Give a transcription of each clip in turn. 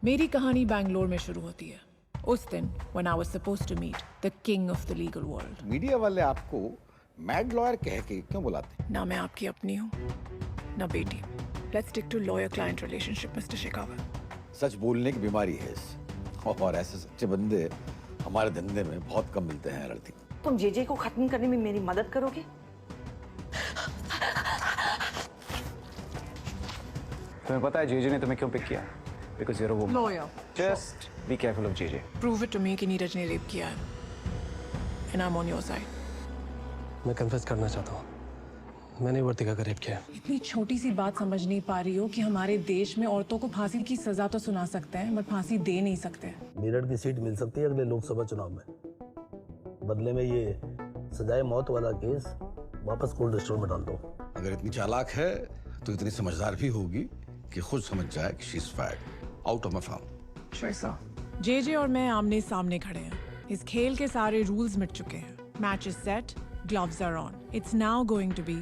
मेरी कहानी बैंगलोर में शुरू होती है उस दिन when I was supposed to meet the king of the legal world. Media वाले आपको मैड लॉयर कह के क्यों बुलाते? ना मैं आपकी अपनी हूँ ना बेटी. Let's stick to lawyer-client relationship, Mr. Shekhawat. सच बोलने की बीमारी है इस, और ऐसे सच्चे बंदे हमारे धंधे में बहुत कम मिलते हैं लड़की. तुम जेजे को खत्म करने में मेरी मदद करोगे? तुम्हें पता है जेजे ने तुम्हें क्यों पिक किया? Because you're a woman. Lawyer. Just be careful of JJ. Prove it to me कि नीरज ने रेप किया है. And I'm on your side. मैं कन्फेस करना चाहता हूँ, मैंने वर्तिका का रेप किया है। इतनी छोटी सी बात समझ नहीं पा रही हो कि हमारे देश में औरतों को फांसी की सजा तो सुना सकते हैं बट फांसी दे नहीं सकते. मेरठ की सीट मिल सकती है अगले लोकसभा चुनाव में. बदले में ये सजाए मौत वाला केस वापस कोल्ड स्टोर में डाल दो. अगर इतनी चालाक है तो इतनी समझदार भी होगी कि खुद समझ जाए कि she is fired out of my farm. JJ और मैं आमने सामने खड़े हैं. इस खेल के सारे रूल्स मिट चुके हैं. Match is set, gloves are on. It's now going to be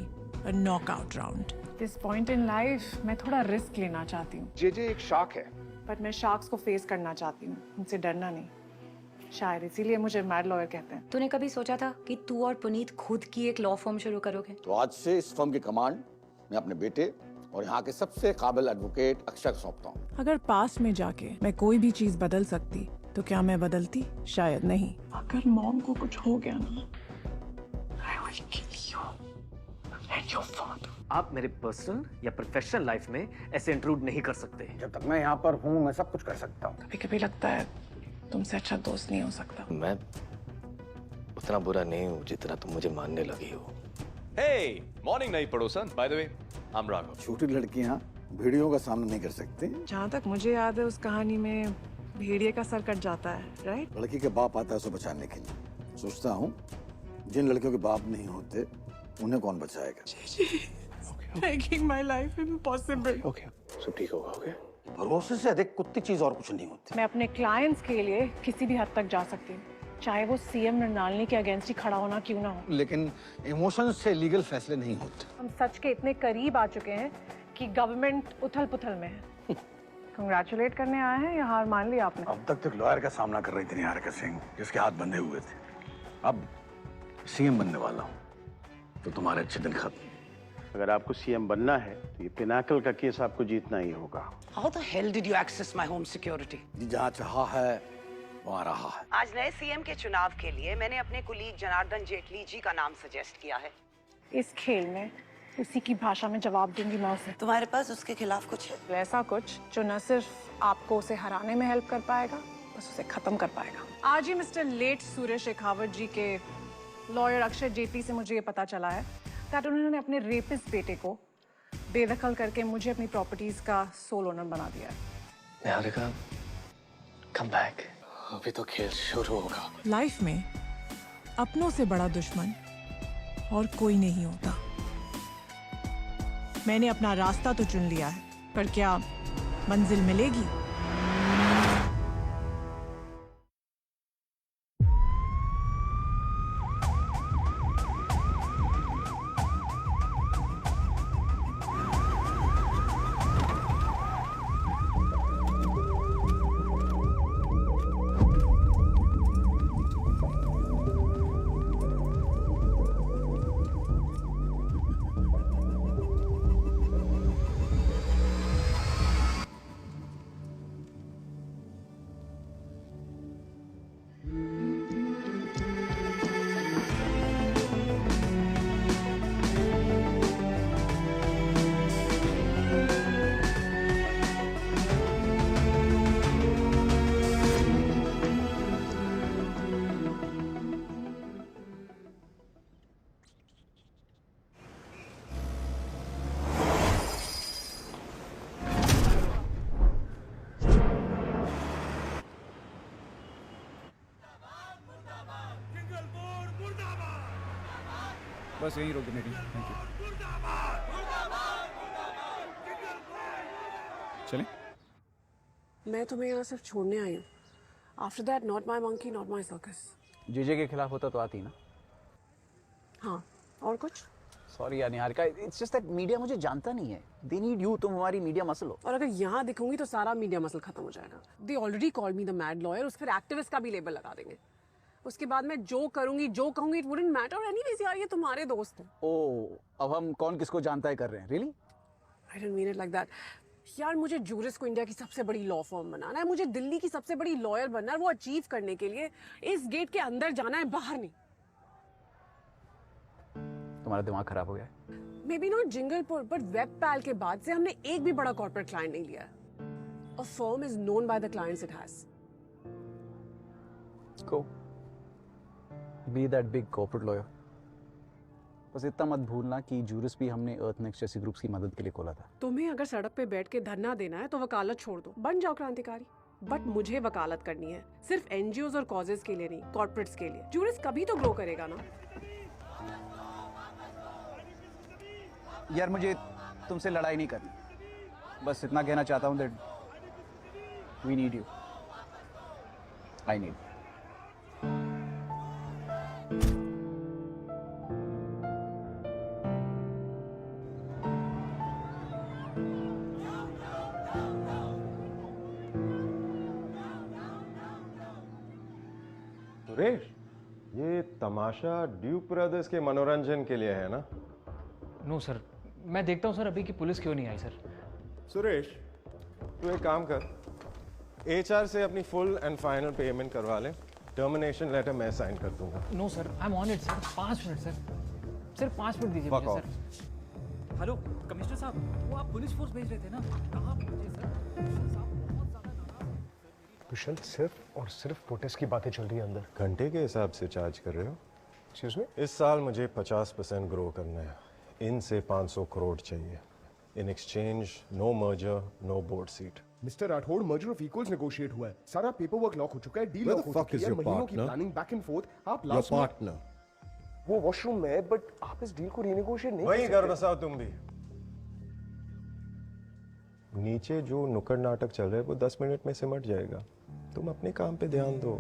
a knockout round. This point in life मैं थोड़ा रिस्क लेना चाहती हूँ. जेजे एक शार्क है. बट मैं शार्क्स को फेस करना चाहती हूँ, उनसे डरना नहीं. शायद इसीलिए मुझे मैड लॉयर कहते हैं. तूने कभी सोचा था कि तू और पुनीत खुद की एक लॉ फर्म शुरू करोगे? तो आज से इस फर्म की कमांड मैं अपने बेटे और यहाँ के सबसे काबिल एडवोकेट अक्षय को सौंपता हूँ. अगर पास में जाके मैं कोई भी चीज बदल सकती तो क्या मैं बदलती? शायद नहीं. अगर मॉम को कुछ हो गया ना, I will kill you and your father. आप मेरे पर्सनल या प्रोफेशनल लाइफ में ऐसे इंट्रूड नहीं कर सकते. जब तक मैं यहाँ पर हूँ मैं सब कुछ कर सकता हूँ. कभी कभी लगता है तुमसे अच्छा दोस्त नहीं हो सकता. मैं उतना बुरा नहीं हूँ जितना तुम मुझे मानने लगी हो. Hey, morning नई पड़ोसन. By the way, I'm Raghav. छोटी लड़कियाँ भेड़ियों का सामना नहीं कर सकती. जहाँ तक मुझे याद है उस कहानी में भेड़िए का सर कट जाता है, राइट? लड़की के बाप आता है उसे बचाने के लिए. सोचता हूँ जिन लड़कियों के बाप नहीं होते उन्हें कौन बचाएगा. Making my life impossible. Okay, सब ठीक होगा. ओके, भरोसे से अधिक कुत्ती चीज और कुछ नहीं होती. मैं अपने क्लाइंट्स के लिए किसी भी हद तक जा सकती हूँ, चाहे वो सीएम मृणालिनी के अगेंस्ट ही खड़ा होना क्यों ना हो. लेकिन इमोशन से लीगल फैसले नहीं होते. हम सच के इतने करीब आ चुके हैं कि गवर्नमेंट उथल पुथल में है. कंग्रेचुलेट करने आए हैं या हार मान ली आपने? अब तक लॉयर का सामना कर रही थी निहारिका सिंह, जिसके हाथ बंधे हुए थे. अब सीएम बनने वाला हूँ तो तुम्हारे अच्छे दिन खत्म. अगर आपको सीएम बनना है तो ये पिनाकल का केस आपको जीतना ही होगा. How the hell did you access my home security? जहाँ चाहा है वहाँ रहा है. आज नए सीएम के चुनाव के लिए मैंने अपने कुलीग जनार्दन जेटली जी का नाम सजेस्ट किया है. इस खेल में उसी की भाषा में जवाब दूंगी मैं उसे. तुम्हारे पास उसके खिलाफ कुछ है? ऐसा कुछ जो न सिर्फ आपको उसे हराने में हेल्प कर पाएगा, बस उसे खत्म कर पाएगा. आज ही मिस्टर लेट सूर्य शेखावत जी के लॉयर अक्षय जेटली से मुझे ये पता चला है कि उन्होंने अपने रेपिस्ट बेटे को बेदखल करके मुझे अपनी प्रॉपर्टीज का सोल ओनर बना दिया है. Niharika, come back. अभी तो खेल शुरू होगा. लाइफ में अपनों से बड़ा दुश्मन और कोई नहीं होता. मैंने अपना रास्ता तो चुन लिया है, पर क्या मंजिल मिलेगी? बस यहीं रोक देने की. Thank you. चलें? मैं तुम्हें यहाँ सिर्फ छोड़ने आई हूँ. After that not my monkey not my circus. JJ के खिलाफ होता तो आती ना. हाँ, और कुछ? सॉरी यार Niharika, it's just that media मुझे जानता नहीं है. दे नीड यू, तुम हमारी मीडिया मसल हो. और अगर यहाँ दिखूंगी तो सारा मीडिया मसल खत्म हो जाएगा. They already called me the mad lawyer, उस फिर एक्टिविस्ट का भी लेबल लगा देंगे. उसके बाद मैं जो करूंगी जो कहूंगी इट वुडंट मैटर एनीवेज. यार ये तुम्हारे दोस्त हैं. ओह, अब हम कौन किसको जानता है कर रहे हैं. Really? I don't mean it like that. यार मुझे जूरिस को इंडिया की सबसे बड़ी लॉ फर्म बनाना है, मुझे दिल्ली की सबसे बड़ी लॉयर बनना है. वो अचीव करने के लिए इस गेट के अंदर जाना है, बाहर नहीं. तुम्हारा दिमाग खराब हो गया है. May be not Jingalpur but वेब पैल के बाद से हमने एक भी बड़ा कॉर्पोरेट क्लाइंट नहीं लिया. A firm is known by the clients it has. Go. Be that big corporate lawyer. बस इतना मत भूलना कि जूरिस भी हमने अर्थ नेक्स्ट जैसी ग्रुप्स की मदद के लिए खोला था. तुम्हें अगर सड़क पे बैठ के धरना देना है तो वकालत छोड़ दो, बन जाओ क्रांतिकारी. बट मुझे वकालत करनी है, सिर्फ एनजीओज और कॉजेज के लिए नहीं, कॉर्पोरेट्स के लिए. जूरिस कभी तो ग्रो करेगा ना. यार मुझे तुमसे लड़ाई नहीं करनी, बस इतना कहना चाहता हूँ that we need you. I need. Suresh, ये तमाशा ड्यूक ब्रदर्स के मनोरंजन के लिए है ना? नो सर, मैं देखता हूँ सर अभी की पुलिस क्यों नहीं आई सर. सुरेश, तू एक काम कर, एचआर से अपनी फुल एंड फाइनल पेमेंट करवा ले. टर्मिनेशन लेटर मैं साइन कर दूंगा. No sir, I am on it sir. 5 minute sir, सिर्फ 5 मिनट दीजिए मुझे सर. हेलो कमिश्नर साहब, वो आप पुलिस फोर्स भेज रहे थे ना, कहाँ पहुँचे सर? कुशल, सिर्फ और सिर्फ प्रोटेस्ट की बातें चल रही है अंदर. घंटे के हिसाब से चार्ज कर रहे हो? Excuse me? इस साल मुझे 50% ग्रो करना है. इनसे 500 करोड़ चाहिए. In exchange no merger, no board seat. Mister Rathore, merger of equals negotiate हुआ है, सारा पेपर वर्क लॉक हो चुका है, डील लॉक हो चुकी है, महीनों की प्लानिंग बैक एंड फोर्थ. आप लास्ट पार्टनर वो वॉशरूम में है, बट आप इस डील को रीनेगोशिएट नहीं वही कर बसाओ तुम भी. नीचे जो नुक्कड़ नाटक चल रहा है वो 10 मिनट में सिमट जाएगा. तुम अपने काम पे ध्यान दो,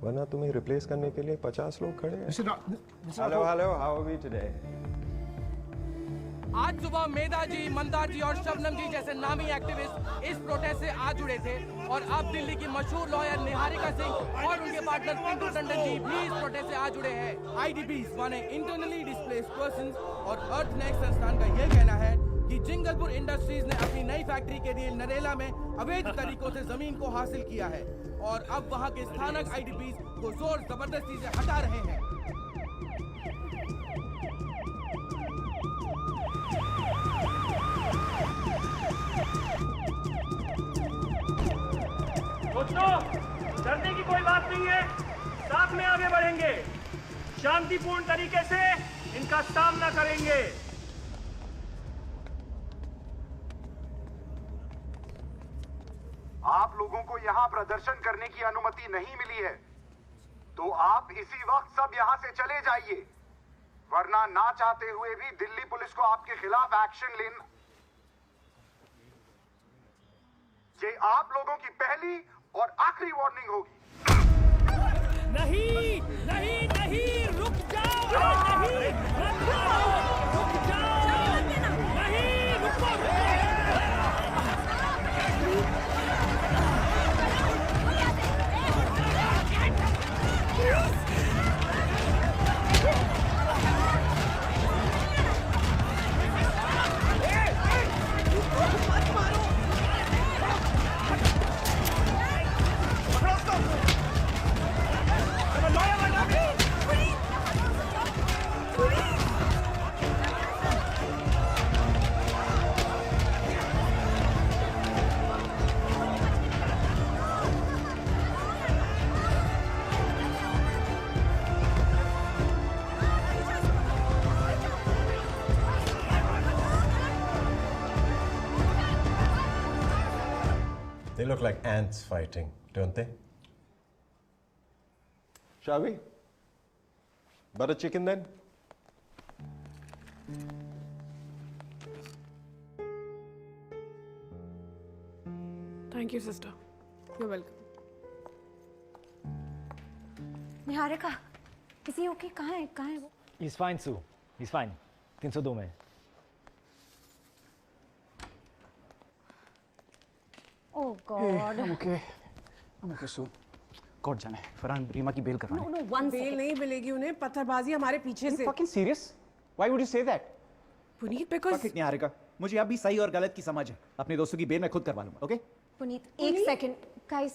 वरना तुम्हें रिप्लेस करने के लिए 50 लोग खड़े हैं. Hello hello, how are we today? आज सुबह मेधा जी, मंदार जी और शबनम जी जैसे नामी एक्टिविस्ट इस प्रोटेस्ट से आ जुड़े थे. और अब दिल्ली की मशहूर लॉयर निहारिका सिंह और उनके पार्टनर पिंटू टंडन जी भी इस प्रोटेस्ट से आ जुड़े हैं. आईडीपीज माने इंटरनली डिस्प्लेस्ड पर्संस और अर्थ नेक्स्ट संस्थान का ये कहना है कि जिंगलपुर इंडस्ट्रीज ने अपनी नई फैक्ट्री के लिए नरेला में अवैध तरीकों से जमीन को हासिल किया है और अब वहां के स्थानक आईडीपीज को जोर जबरदस्ती से हटा रहे हैं. दोस्तों, डरने की कोई बात नहीं है, साथ में आगे बढ़ेंगे, शांतिपूर्ण तरीके से इनका सामना करेंगे. आप लोगों को यहाँ प्रदर्शन करने की अनुमति नहीं मिली है, तो आप इसी वक्त सब यहाँ से चले जाइए, वरना ना चाहते हुए भी दिल्ली पुलिस को आपके खिलाफ एक्शन लेना. ये आप लोगों की पहली और आखिरी वार्निंग होगी. नहीं नहीं नहीं, रुक जाओ. नहीं, रुक जाओ. नहीं, रुको. They look like ants fighting, don't they? Shall we? Butter chicken then? Thank you, sister. You're welcome. Niharika, is he okay? कहाँ है वो? He's fine, Sue. He's fine. 302 में। Oh God. I'm okay, Sue. Court जाना है, फरहान रीमा की bell करवानी। No, one bell नहीं मिलेगी उन्हें, पत्थरबाजी हमारे पीछे से। Fucking serious? Why would you say that? Puneet, because नहीं हारेगा। मुझे अब भी सही और गलत की समझ है। अपने दोस्तों की बेल मैं खुद करवा लूंगा, ओके? पुनीत, एक second, guys.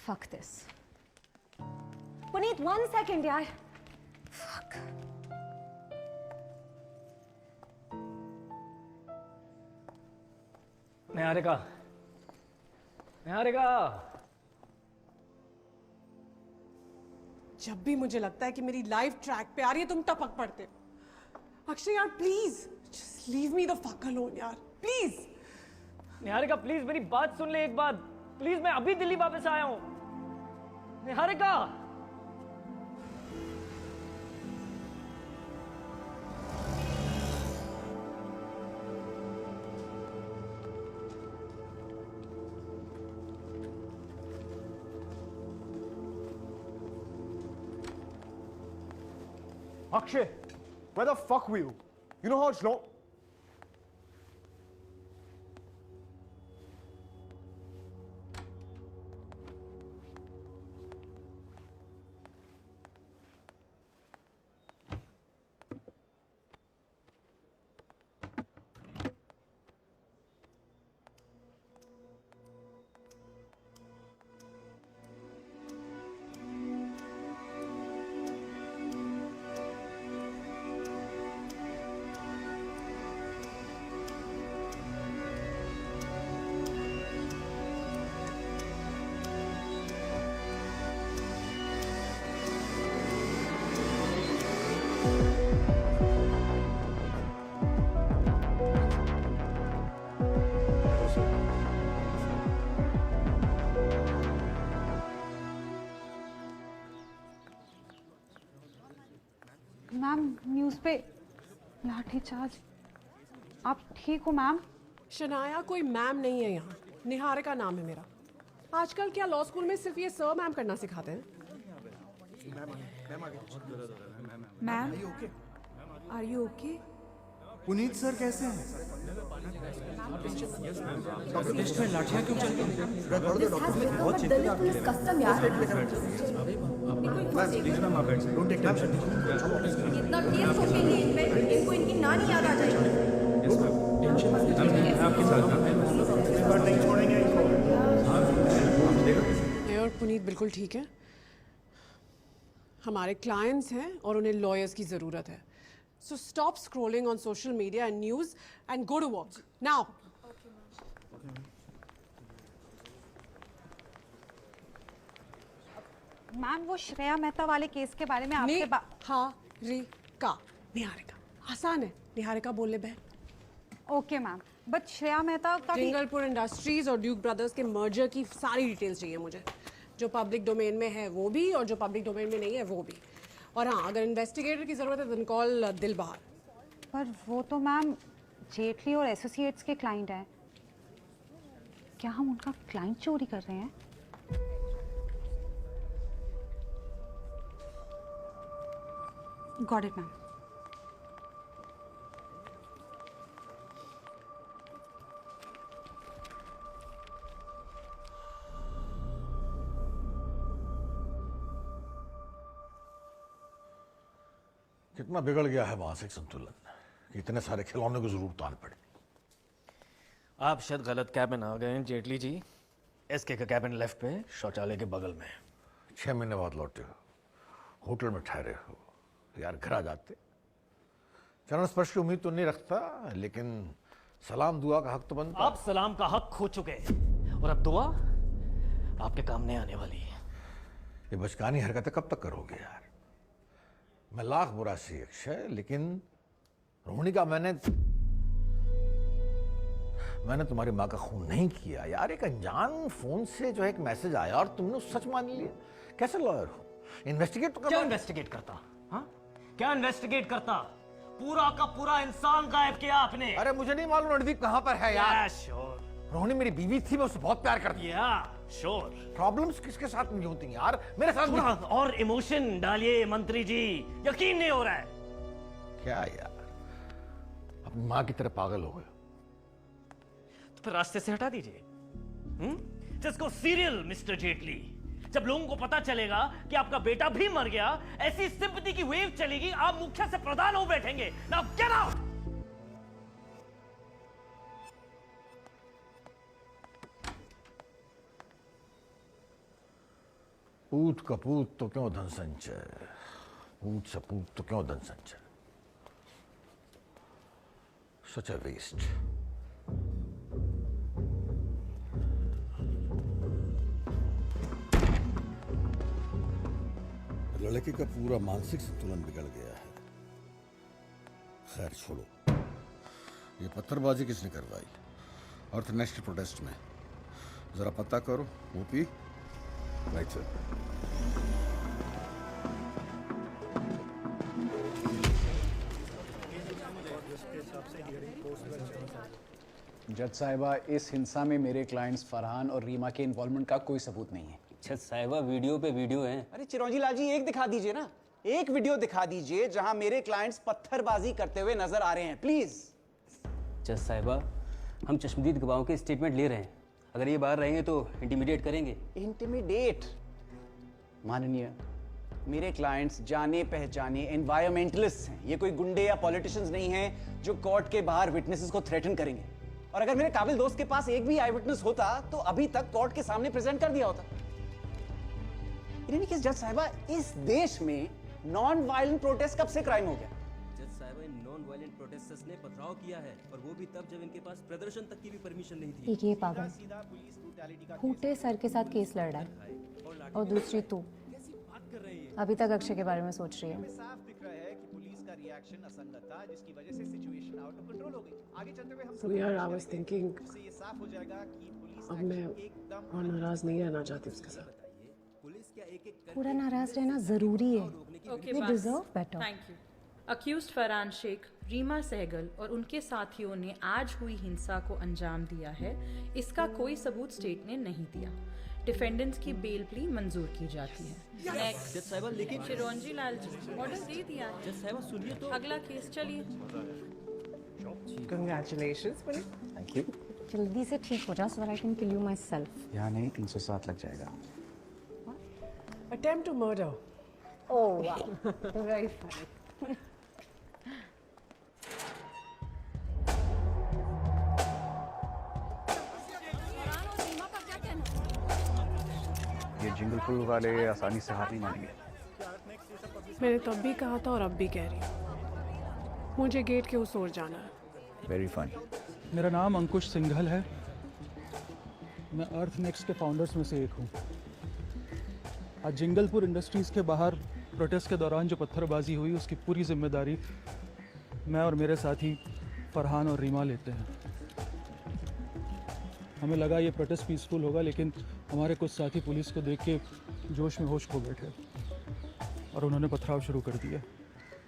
Fuck this. Puneet, 1 second यार। Fuck. निहारिका, निहारिका। जब भी मुझे लगता है कि मेरी लाइफ ट्रैक पे आ रही है, तुम टपक पड़ते हो। अक्षय यार, please just leave me the fuck alone यार, प्लीज। निहारिका प्लीज मेरी बात सुन ले एक बार, प्लीज। मैं अभी दिल्ली वापस आया हूं। Niharika. Akshay, where the fuck were you? You know how it's long? Ma'am, news पे लाठीचार्ज। आप ठीक हो मैम? शनाया कोई मैम नहीं है यहाँ, निहारिका नाम है मेरा। आजकल क्या लॉ स्कूल में सिर्फ ये सर मैम करना सिखाते हैं? Ma'am, are you okay? Puneet sir कैसे हैं? लाठियां क्यों चल रही इतना टेस्ट हो गया इन पे, इनको इनकी नानी याद आ जाएगी। और पुनीत बिल्कुल ठीक है। हमारे क्लाइंट्स हैं और उन्हें लॉयर्स की जरूरत है। So stop scrolling on social media and news and go to work now. Ma'am, वो श्रेया मेहता वाले केस के बारे में आपसे निहारिका, निहारिका आसान है, निहारिका बोल ले बहन। Okay ma'am, but Shreya Mehta का जिंगलपुर इंडस्ट्रीज और ड्यूक ब्रदर्स के मर्जर की सारी डिटेल्स चाहिए मुझे, जो पब्लिक डोमेन में है वो भी और जो पब्लिक डोमेन में नहीं है वो भी। और हाँ, अगर इन्वेस्टिगेटर की जरूरत है तो कॉल दिलबहार। पर वो तो मैम जेटली और एसोसिएट्स के क्लाइंट हैं। क्या हम उनका क्लाइंट चोरी कर रहे हैं? Got it ma'am. कितना बिगड़ गया है मानसिक संतुलन कि इतने सारे खिलौनों की जरूरत आने पड़ी। आप शायद गलत कैबिन आ गए हैं जेटली जी। एसके का कैबिन लेफ्ट पे, शौचालय के बगल में। 6 महीने बाद लौटे हो, होटल में ठहरे हो, यार घर आ जाते। चरण स्पर्श की उम्मीद तो नहीं रखता, लेकिन सलाम दुआ का हक तो बनता। आप सलाम का हक खो चुके हैं और अब दुआ आपके काम नहीं आने वाली है। ये बचकानी हरकतें कब तक करोगे यार? मैं लाख बुरा सी अक्षय, लेकिन रोहिणी का मैंने तुम्हारी माँ का खून नहीं किया यार। एक अनजान फोन से जो है एक मैसेज आया और तुमने सच मान लिया। कैसे लॉयर हो? इन्वेस्टिगेट तो क्या इन्वेस्टिगेट करता? हाँ, क्या इन्वेस्टिगेट करता? पूरा का पूरा इंसान गायब किया आपने। अरे मुझे नहीं मालूम रणदीप कहाँ पर है यार। श्योर। रोहिणी मेरी बीवी थी, मैं उससे बहुत प्यार करती थी। श्योर। प्रॉब्लम्स किसके साथ नहीं होती यार, मेरे साथ। और इमोशन डालिए मंत्री जी, यकीन नहीं हो रहा है। क्या यार, अपनी माँ की तरह पागल हो गए। तो फिर रास्ते से हटा दीजिए। जिसको सीरियल मिस्टर जेटली, जब लोगों को पता चलेगा कि आपका बेटा भी मर गया, ऐसी सिंपैथी की वेव चलेगी, आप मुख्य से प्रधान हो बैठेंगे। Now get out. पूत कपूत तो क्यों धन संचय, पूत सपूत तो क्यों धन संचय। सच ए वेस्ट। लड़के का पूरा मानसिक संतुलन बिगड़ गया है। खैर छोड़ो, ये पत्थरबाजी किसने करवाई? अर्थ नेक्स्ट प्रोटेस्ट में जरा पता करो। OP right sir. जज साहिबा, इस हिंसा में मेरे क्लाइंट्स फरहान और रीमा के इन्वॉल्वमेंट का कोई सबूत नहीं है। जज साहिबा, वीडियो पे वीडियो है। अरे चिरौंजी लाल जी, एक दिखा दीजिए ना, एक वीडियो दिखा दीजिए जहां मेरे क्लाइंट्स पत्थरबाजी करते हुए नजर आ रहे हैं, प्लीज। जज साहिबा, हम चश्मदीद गवाहों के स्टेटमेंट ले रहे हैं। अगर ये बाहर रहेंगे तो इंटिमिडेट करेंगे। इंटिमिडेट? माननीय, मेरे क्लाइंट्स जाने पहचाने एनवायरमेंटलिस्ट हैं। ये कोई गुंडे या पॉलिटिशियंस नहीं हैं जो कोर्ट के बाहर विटनेसेस को थ्रेटन करेंगे। और अगर मेरे काबिल दोस्त के पास एक भी आई विटनेस होता तो अभी तक कोर्ट के सामने प्रेजेंट कर दिया होता। इन एनी केस जज साहिबा, इस देश में नॉन वायलेंट प्रोटेस्ट कब से क्राइम हो गया? जज साहिबा, इन नॉन वायलेंट प्रोटेस्टर्स ने पथराव किया है, और वो भी तब जब इनके पास प्रदर्शन तक की भी परमिशन नहीं थी। एक ये पागल फूटे सर के साथ केस लड़ रहा है, और दूसरी तू अभी तक अक्षय के बारे में सोच रही है। साफ दिख रहा है कि पुलिस का रिएक्शन असंगत था, जिसकी वजह से सिचुएशन आउट ऑफ कंट्रोल हो गई। आगे चलते हुए हम So यार, I was thinking, ये साफ हो जाएगा कि पुलिस अब मैं और नाराज नहीं रहना चाहती उसके साथ। थोड़ा नाराज रहना जरूरी है। Okay, We बस। deserve better. Thank you. Accused Farhan Shaikh, Reema Sehgal और उनके साथियों ने आज हुई हिंसा को अंजाम दिया है। इसका कोई सबूत स्टेट ने नहीं दिया। डिफेंडेंट्स की बेल प्ली मंजूर की जाती है। जज साहिबा, लेकिन चिरौंजी लाल जी, ऑर्डर दे दिया है। जज साहिबा सुनिए तो। अगला केस चलिए। Congratulations, buddy. Thank you. जल्दी से ठीक हो जा so that I can kill you myself. यहाँ नहीं, 307 लग जाएगा। Attempt to murder. Oh wow, very funny. ये जिंगल पुल वाले आसानी से हार नहीं मानेंगे। मैंने तब भी कहा था और अब भी कह रही हूँ, मुझे गेट के उस ओर जाना है। Very funny. मेरा नाम अंकुश सिंघल है, मैं अर्थ नेक्स्ट के फाउंडर्स में से एक हूँ। आज जिंगलपुर इंडस्ट्रीज़ के बाहर प्रोटेस्ट के दौरान जो पत्थरबाजी हुई, उसकी पूरी जिम्मेदारी मैं और मेरे साथी फरहान और रीमा लेते हैं। हमें लगा ये प्रोटेस्ट पीसफुल होगा, लेकिन हमारे कुछ साथी पुलिस को देख के जोश में होश खो बैठे और उन्होंने पथराव शुरू कर दिया।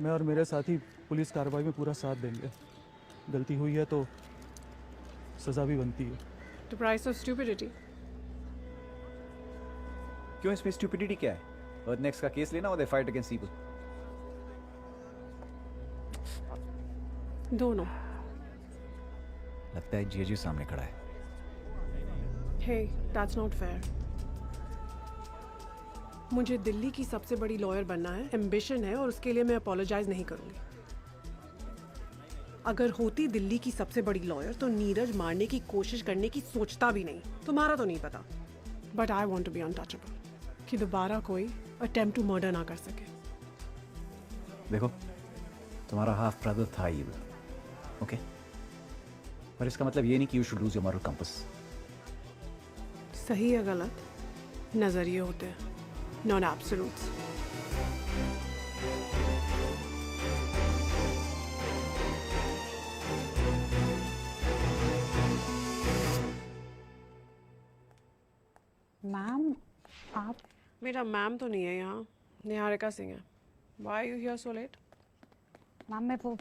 मैं और मेरे साथी पुलिस कार्रवाई में पूरा साथ देंगे। गलती हुई है तो सज़ा भी बनती है। The price of stupidity. क्यों इसमें स्टूपिडिटी क्या है? अर्थ नेक्स्ट का केस लेना और दे फाइट अगेंस्ट पीपल। दोनों। लगता है जीजू सामने खड़ा है। Hey, that's not fair. मुझे दिल्ली की सबसे बड़ी लॉयर बनना है, एम्बिशन है, और उसके लिए मैं अपोलोजाइज नहीं करूंगी। अगर होती दिल्ली की सबसे बड़ी लॉयर तो नीरज मारने की कोशिश करने की सोचता भी नहीं। तुम्हारा तो नहीं पता, but I want to be untouchable, कि दोबारा कोई अटेम्प्ट टू मर्डर ना कर सके। देखो, तुम्हारा हाफ ब्रदर था ये, ओके? पर इसका मतलब ये नहीं कि you should lose your moral compass. सही या गलत नजरिए होते हैं, नॉट एब्सोल्यूट्स। मैम, आप? मेरा मैम तो नहीं है यहाँ, निहारिका सिंह है। Why are you here so late? Ma'am, मैं वो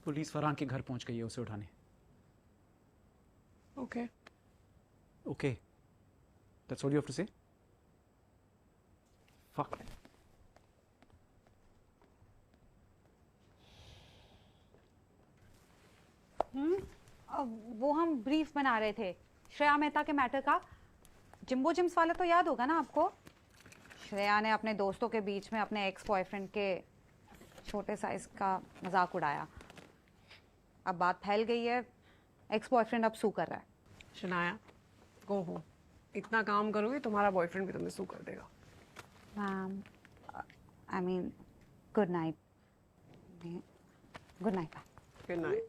पुलिस फरहान के घर पहुंच गई है उसे उठाने। Okay. Okay. That's all you have to say? Fuck. वो हम ब्रीफ बना रहे थे श्रेया मेहता के मैटर का। जिम्बो जिम्स वाला तो याद होगा ना आपको? श्रेया ने अपने दोस्तों के बीच में अपने एक्स बॉयफ्रेंड के छोटे साइज का मजाक उड़ाया। अब बात फैल गई है, एक्स बॉयफ्रेंड अब सू कर रहा है। Shanaya, go home. इतना काम करोगे तुम्हारा बॉयफ्रेंड भी तुम्हें सू कर देगा। Ma'am, I mean good night. Good night. Good night.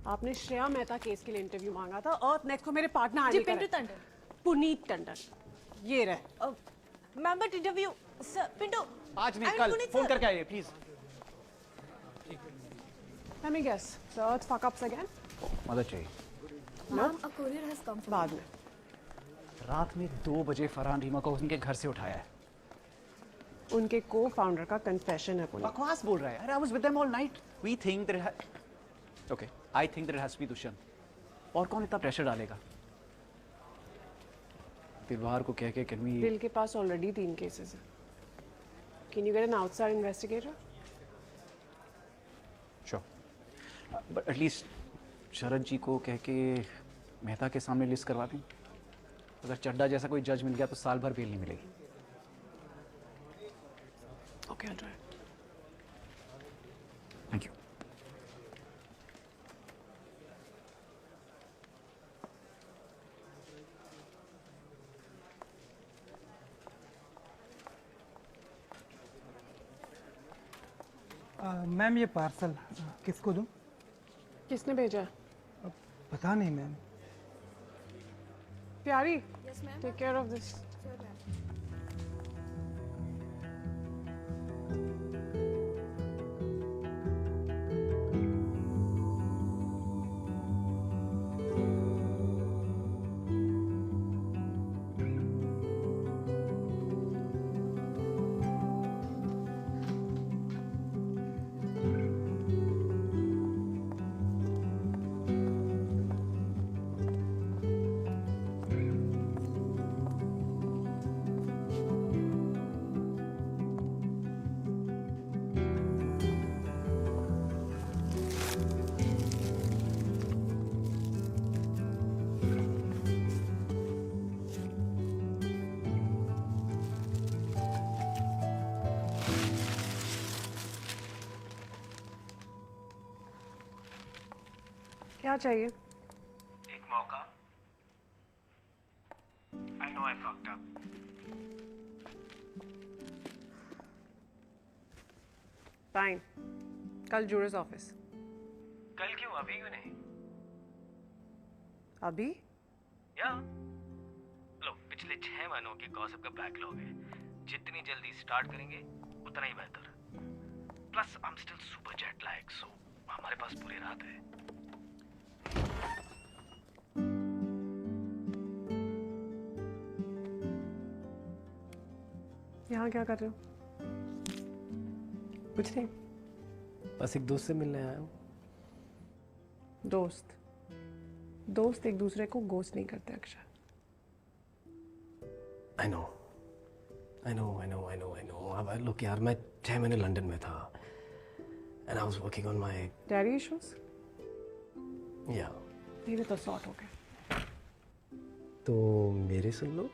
आपने श्रेया मेहता केस के लिए इंटरव्यू मांगा था। अर्थ नेक्स्ट को मेरे पार्टनर जी, पिंटू टंडन। पुनीत टंडन। ये रहे। Ma'am but interview sir Pintu 5 minute कल फोन करके आइए please. Let me guess. The Earth fuck ups again? मदद चाहिए। Ma'am, a courier has come from बाद में। रात में 2 बजे फरहान रीमा को उनके घर से उठाया है। उनके को-फाउंडर का कन्फेशन है पुनीत। बकवास बोल रहा है। अरे I was with them all night. We think that okay, I think that it has to be Dushyant. और कौन इतना प्रेशर डालेगा? दिलवार को कह के can we? दिल के पास ऑलरेडी 3 केसेस हैं। Can you get an outside investigator? Sure. But at least शरद जी को कह के मेहता के सामने लिस्ट करवा दें। अगर चड्डा जैसा कोई जज मिल गया तो साल भर बेल नहीं मिलेगी। Okay, I'll try. Thank you. Ma'am ये पार्सल किसको दूं? किसने भेजा? पता नहीं मैम। प्यारी, टेक केयर ऑफ दिस। क्या चाहिए? एक मौका। I know I fucked up. Fine. कल जूरस ऑफिस। कल क्यों? अभी क्यों नहीं? अभी? या लो, पिछले 6 महीनों की गॉसिप का बैकलॉग है। जितनी जल्दी स्टार्ट करेंगे उतना ही बेहतर। Plus I am still super jet lag, so हमारे पास पूरी रात है। यहाँ क्या कर रहे हो? कुछ नहीं, बस एक दोस्त से मिलने आया हूँ। दोस्त दोस्त एक दूसरे को गोस्ट नहीं करते अक्षर। I know, I know, I know, I know, I know. अब look यार, मैं 6 महीने लंदन में था and I was working on my daddy issues. yeah. मेरे तो सॉर्ट हो गए। तो मेरे सुन लो।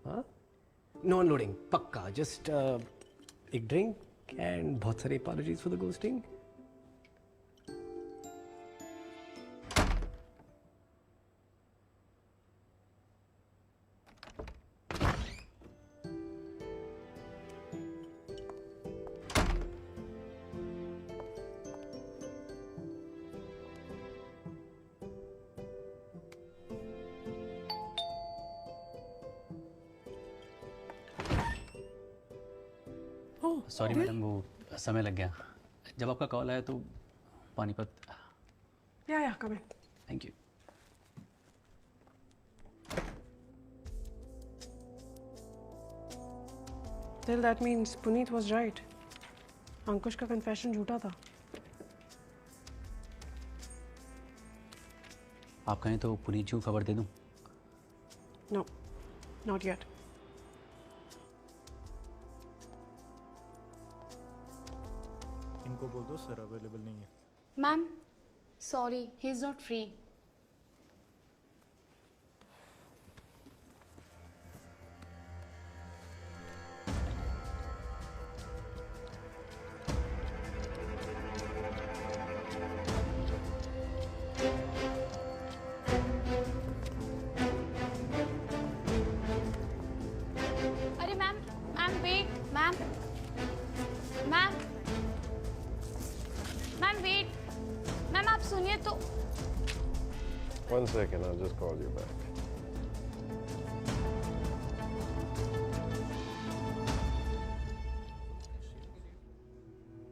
हाँ, नो अनलोडिंग पक्का। जस्ट एक ड्रिंक एंड बहुत सारी apologies for the ghosting. Sorry madam, वो समय लग गया। जब आपका कॉल आया तो पानीपत। या come in. Thank you. Still, that means Puneet was right. Ankush का कन्फेशन झूठा था. आप कहें तो पुनीत जी को खबर दे दूं? No, not yet. इनको बोल दो सर अवेलेबल नहीं है. Ma'am sorry he is not free. अरे ma'am ma'am wait ma'am ma'am ma'am wait ma'am आप सुनिए तो. 1 second, I'll just call you back.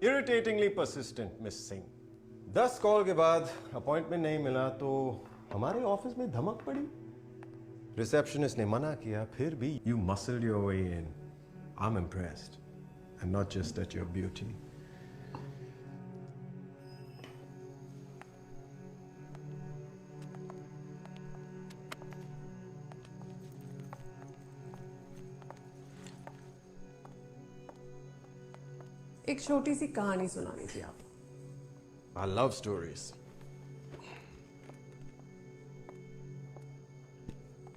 Irritatingly persistent, Miss Singh. 10 call के बाद अपॉइंटमेंट नहीं मिला तो हमारे ऑफिस में धमक पड़ी. रिसेप्शनिस्ट ने मना किया, फिर भी you muscled your way in. I'm impressed, and not just at your beauty. एक छोटी सी कहानी सुनानी थी आप. I love stories.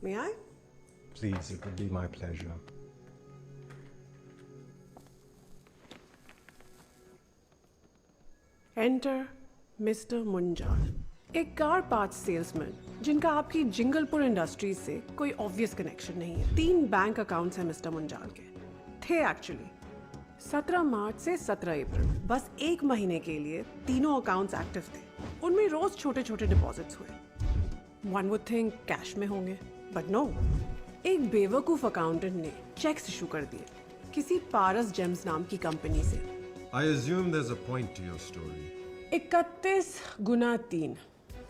May I? Please, it would be my pleasure. Enter Mr. Munjal, एक कार पार्ट्स सेल्समैन जिनका आपकी जिंगलपुर इंडस्ट्रीज से कोई ऑब्वियस कनेक्शन नहीं है. 3 बैंक अकाउंट्स हैं मिस्टर मुंजाल के. थे एक्चुअली 17 मार्च से 17 अप्रैल, बस 1 महीने के लिए तीनों अकाउंट्स एक्टिव थे. उनमें रोज छोटे छोटे डिपॉजिट्स हुए. वन वुड थिंक कैश में होंगे, बट नो. एक बेवकूफ अकाउंटेंट ने चेक्स इशू कर दिए किसी पारस जेम्स नाम की कंपनी से. I assume there's a point to your story. 31 गुना 3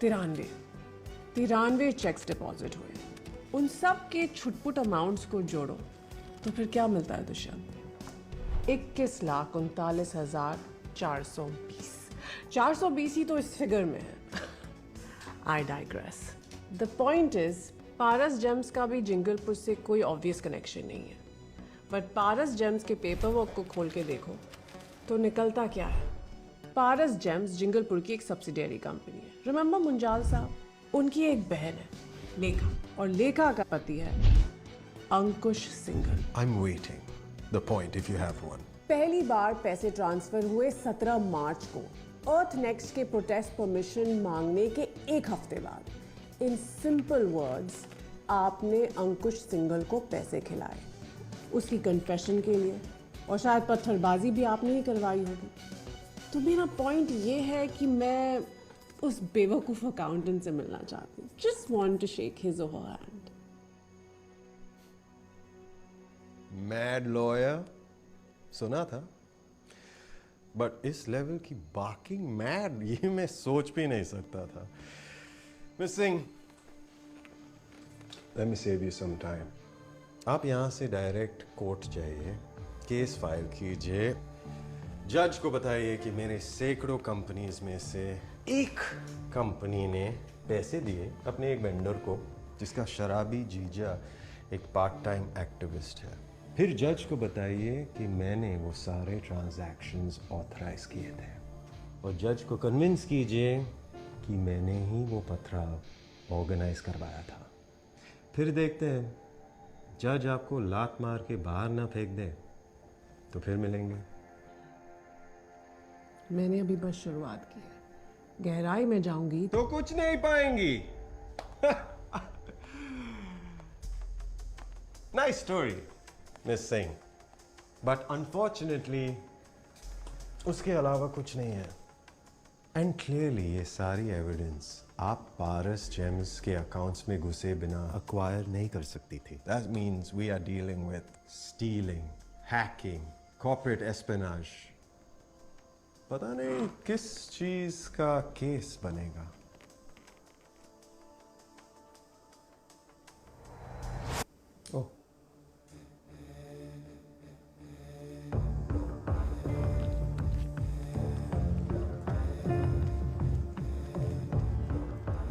93 चेक्स डिपॉजिट हुए. उन सब के छुटपुट अमाउंट्स को जोड़ो तो फिर क्या मिलता है दुष्यंत? 21,39,420. 420 ही तो इस फिगर में है. I digress. The point is Paras James का भी जिंगलपुर से कोई ऑब्वियस कनेक्शन नहीं है. बट पारस जेम्स के पेपर वर्क को खोल के देखो तो निकलता क्या है? पारस जेम्स जिंगलपुर की एक सब्सिडियरी कंपनी है. रिमेंबर मुंजाल साहब? उनकी एक बहन है लेखा, और लेखा का पति है अंकुश Singhal. I'm waiting. The point, if you have one. पहली बार पैसे ट्रांसफर हुए 17 मार्च को, अर्थ नेक्स्ट के प्रोटेस्ट परमिशन मांगने के 1 हफ्ते बाद. इन सिंपल वर्ड्स, आपने अंकुश सिंघल को पैसे खिलाए उसकी कन्फेशन के लिए, और शायद पत्थरबाजी भी आपने ही करवाई होगी. तो मेरा पॉइंट ये है कि मैं उस बेवकूफ अकाउंटेंट से मिलना चाहती हूँ. Just want to shake his or her hand. Mad lawyer सुना था, बट इस लेवल की बाकिंग मैड ये मैं सोच भी नहीं सकता था. Miss Singh, let me save you some time. आप यहां से डायरेक्ट कोर्ट जाइए, केस फाइल कीजिए, जज को बताइए कि मेरे सैकड़ों कंपनीज में से एक कंपनी ने पैसे दिए अपने एक वेंडर को जिसका शराबी जीजा एक पार्ट टाइम एक्टिविस्ट है. फिर जज को बताइए कि मैंने वो सारे ट्रांजैक्शंस ऑथराइज किए थे, और जज को कन्विंस कीजिए कि मैंने ही वो पथराव ऑर्गेनाइज करवाया था. फिर देखते हैं, जज आपको लात मार के बाहर ना फेंक दे तो फिर मिलेंगे. मैंने अभी बस शुरुआत की है. गहराई में जाऊंगी तो कुछ नहीं पाएंगी. Nice story miss Singh, but unfortunately उसके अलावा कुछ नहीं है. एंड क्लियरली ये सारी एविडेंस आप पारस जेम्स के अकाउंट्स में घुसे बिना अक्वायर नहीं कर सकती थी. That means we are dealing with stealing, hacking, corporate espionage. पता नहीं किस चीज का केस बनेगा.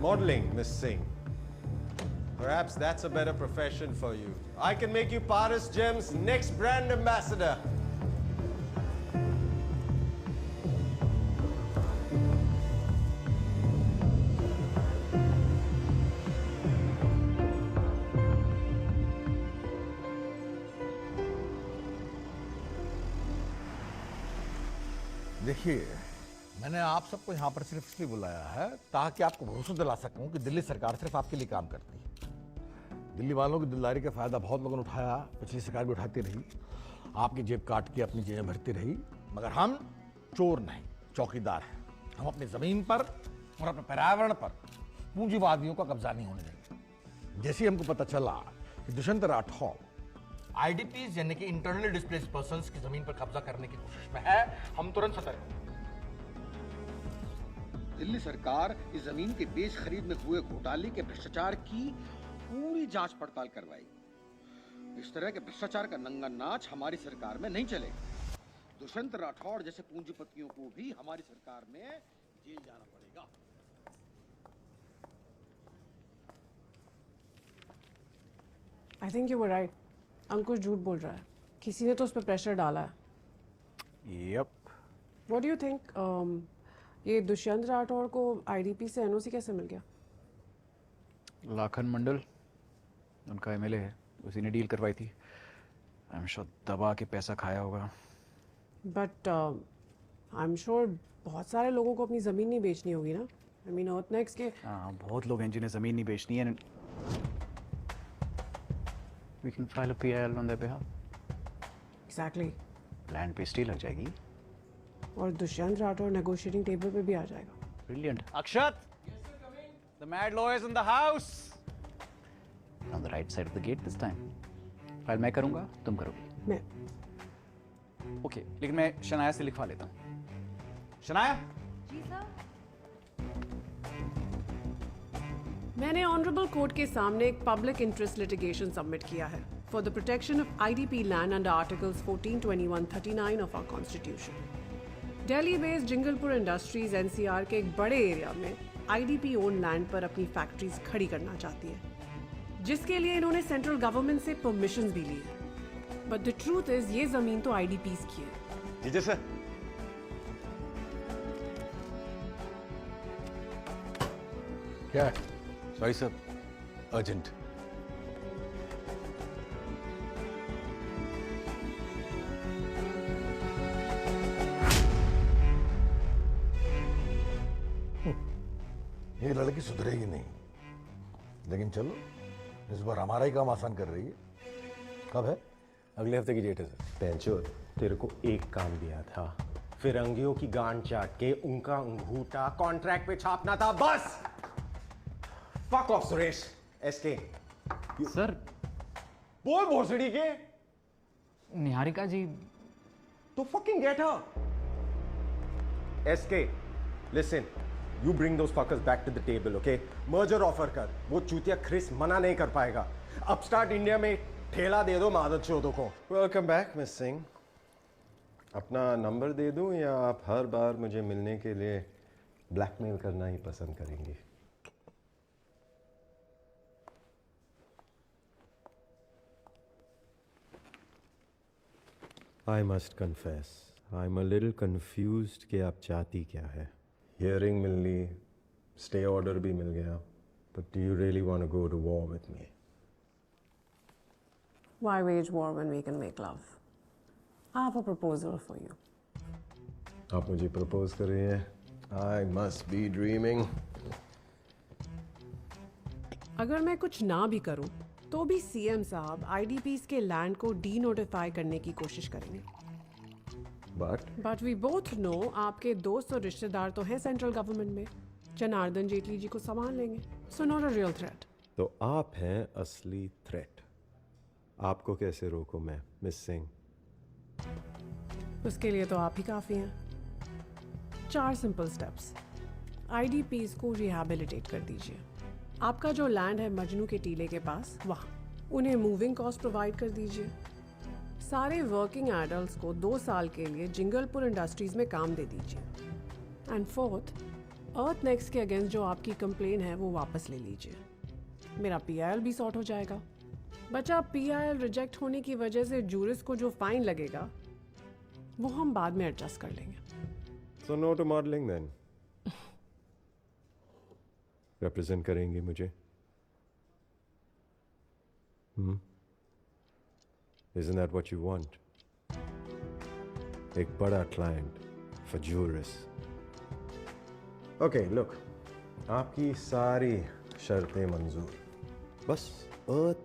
Modeling, Miss Singh. Perhaps that's a better profession for you. I can make you Paris Gems' next brand ambassador. देखिए, मैंने आप सबको यहाँ पर सिर्फ इसलिए बुलाया है ताकि आपको भरोसा दिला सकूं कि दिल्ली सरकार सिर्फ आपके लिए काम करती है। दिल्ली वालों की दिलदारी का फायदा बहुत लोगों ने उठाया, पिछली सरकार भी उठाती रही, आपकी जेब काट के अपनी जेब भरती रही, मगर हम चोर नहीं, चौकीदार हैं। हम अपनी जमीन पर और अपने पर्यावरण पर पूंजीवादियों का कब्जा नहीं होने देंगे। जैसे ही हमको पता चला कि दुष्यंत राठौर आईडीपीज यानी कि इंटरनली डिस्प्लेस्ड पर्संस की जमीन पर कब्जा करने की कोशिश में है, हम तुरंत सतर्क हैं। दिल्ली सरकार इस जमीन के बेच खरीद में हुए घोटाले के भ्रष्टाचार की पूरी जांच पड़ताल करवाएगी। इस तरह के भ्रष्टाचार का नंगा नाच हमारी सरकार में नहीं चलेगा। दुष्यंत राठौर जैसे पूंजीपतियों को भी हमारी सरकार में जेल जाना पड़ेगा। I think you were right. अंकुश झूठ बोल रहा है, किसी ने तो उस पर प्रेशर डाला है। Yep. What do you think? ये दुष्यंत राठौर को आईडीपी से एनओसी कैसे मिल गया? लाखन मंडल उनका एमएलए है, उसी ने डील करवाई थी। आई एम श्योर दबा के पैसा खाया होगा। बट आई एम श्योर बहुत सारे लोगों को अपनी ज़मीन नहीं बेचनी होगी ना। आई मीन अर्थनेक्स के हाँ, बहुत लोग हैं जिन्हें ज़मीन नहीं बेचनी है। We can file a PIL on their behalf. Exactly. Land पे स्टे लग जाएगी। और दुष्यंत राठौर नेगोशिएटिंग टेबल पे भी आ जाएगा। Brilliant. Akshat, the mad lawyer is in the house. On the right side of the gate this time. File मैं करूँगा, तुम करोगी। मैं। Okay, लेकिन मैं शनाया से लिखवा लेता हूँ। शनाया? जी सर। मैंने ऑनरेबल कोर्ट के सामने एक पब्लिक इंटरेस्ट लिटिगेशन सबमिट किया है for the protection of IDP land under articles 14, 21, 39 of our constitution. Delhi based Jinglepur industries NCR के एक बड़े एरिया में आईडीपी ओन लैंड पर अपनी फैक्ट्रीज खड़ी करना चाहती है, जिसके लिए इन्होंने सेंट्रल गवर्नमेंट से परमिशंस भी ली है। बट द ट्रूथ इज ये जमीन तो आईडीपीज की है। जी सर। क्या है? Sorry sir, urgent. ये लड़की सुधरेगी नहीं, लेकिन चलो इस बार हमारा ही काम आसान कर रही है। कब है? अगले हफ्ते की डेट है सर। पेंचो, तेरे को एक काम दिया था, फिरंगियों की गांड चाट के उनका अंगूठा कॉन्ट्रैक्ट पे छापना था, बस। Fuck off, Suresh. SK। Sir. बोल भोसड़ी के। निहारिका जी। तो fucking get her। SK, listen, you bring those fuckers back to the table, okay? Merger offer कर, वो चूतिया क्रिस मना नहीं कर पाएगा। अपस्टार्ट इंडिया में ठेला दे दो मादक चौधों को। Welcome back, Miss Singh। अपना नंबर दे दूं या आप हर बार मुझे मिलने के लिए ब्लैकमेल करना ही पसंद करेंगी? I must confess, I'm a little confused कि आप चाहती क्या है। Hearing मिल ली, stay order भी मिल गया, but do you really want to go to war with me? Why wage war when we can make love? I have a proposal for you. आप मुझे propose कर रही हैं? I must be dreaming. अगर मैं कुछ ना भी करूं, तो भी सीएम साहब आईडीपीज के लैंड को डी नोटिफाई करने की कोशिश करेंगे। बट वी बोथ नो आपके दोस्त और रिश्तेदार तो हैं सेंट्रल गवर्नमेंट में, जनार्दन जेटली जी को संभाल लेंगे। So not a real threat. तो आप हैं असली थ्रेट। आपको कैसे रोकूं मैं, मिस सिंह? उसके लिए तो आप ही काफी हैं। 4 सिंपल स्टेप्स। आईडीपीज को रिहैबिलिटेट कर दीजिए। आपका जो लैंड है मजनू के टीले के पास, वहाँ उन्हें मूविंग कॉस्ट प्रोवाइड कर दीजिए। सारे वर्किंग एडल्ट्स को 2 साल के लिए जिंगलपुर इंडस्ट्रीज में काम दे दीजिए। एंड 4th, अर्थ नेक्स्ट के अगेंस्ट जो आपकी कंप्लेन है वो वापस ले लीजिए। मेरा PIL भी सॉर्ट हो जाएगा। बचा PIL रिजेक्ट होने की वजह से जूरिस को जो फाइन लगेगा वो हम बाद में एडजस्ट कर लेंगे। So no to modeling then. Represent करेंगे मुझे? Isn't that what you want? एक बड़ा client for Juris. Okay, look. आपकी सारी शर्तें मंजूर। बस अर्थ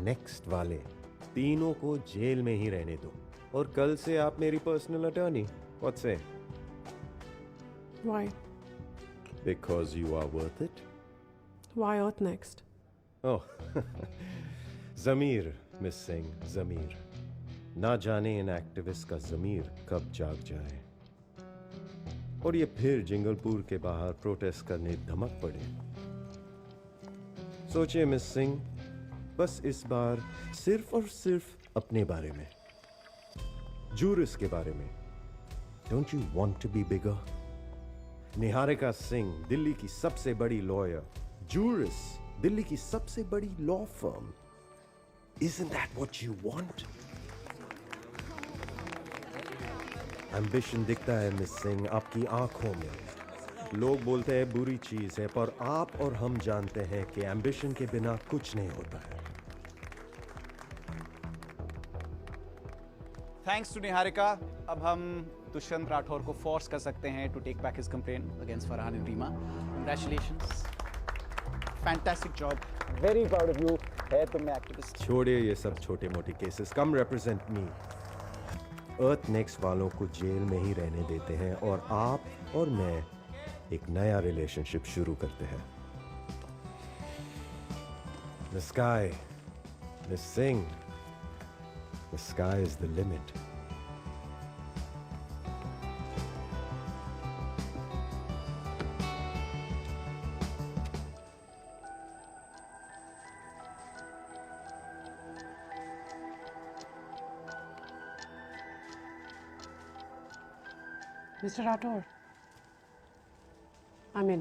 नेक्स्ट वाले तीनों को जेल में ही रहने दो और कल से आप मेरी personal attorney. What say? Why? Because you are worth it. Why Earth next? Oh, Zameer, miss Singh, Zameer. ना जाने इन एक्टिविस्ट का ज़मीर कब जाग जाए और ये फिर जिंगलपुर के बाहर प्रोटेस्ट करने धमक पड़े। सोचिए मिस सिंह, बस इस बार सिर्फ और सिर्फ अपने बारे में, जूरिस के बारे में। Don't you want to be bigger? Niharika Singh Delhi की सबसे बड़ी लॉयर, जूरिस दिल्ली की सबसे बड़ी law firm. Isn't that what you want? Ambition दिखता है मिस सिंह आपकी आंखों में। लोग बोलते हैं बुरी चीज है, पर आप और हम जानते हैं कि एम्बिशन के बिना कुछ नहीं होता है। Thanks to Niharika. अब हम दुष्यंत राठौर को फोर्स कर सकते हैं to take back his complain against Farhan and Reema. Congratulations, fantastic job, very proud of you. है तुम एक्टिविस्ट। छोड़िए ये सब छोटे मोटे केसेस, कम रिप्रेजेंट मी। अर्थ नेक्स्ट वालों को जेल में ही रहने देते हैं और आप और मैं एक नया रिलेशनशिप शुरू करते हैं। The sky, Miss Singh, the sky is the limit. Mr. Rathore, I'm in.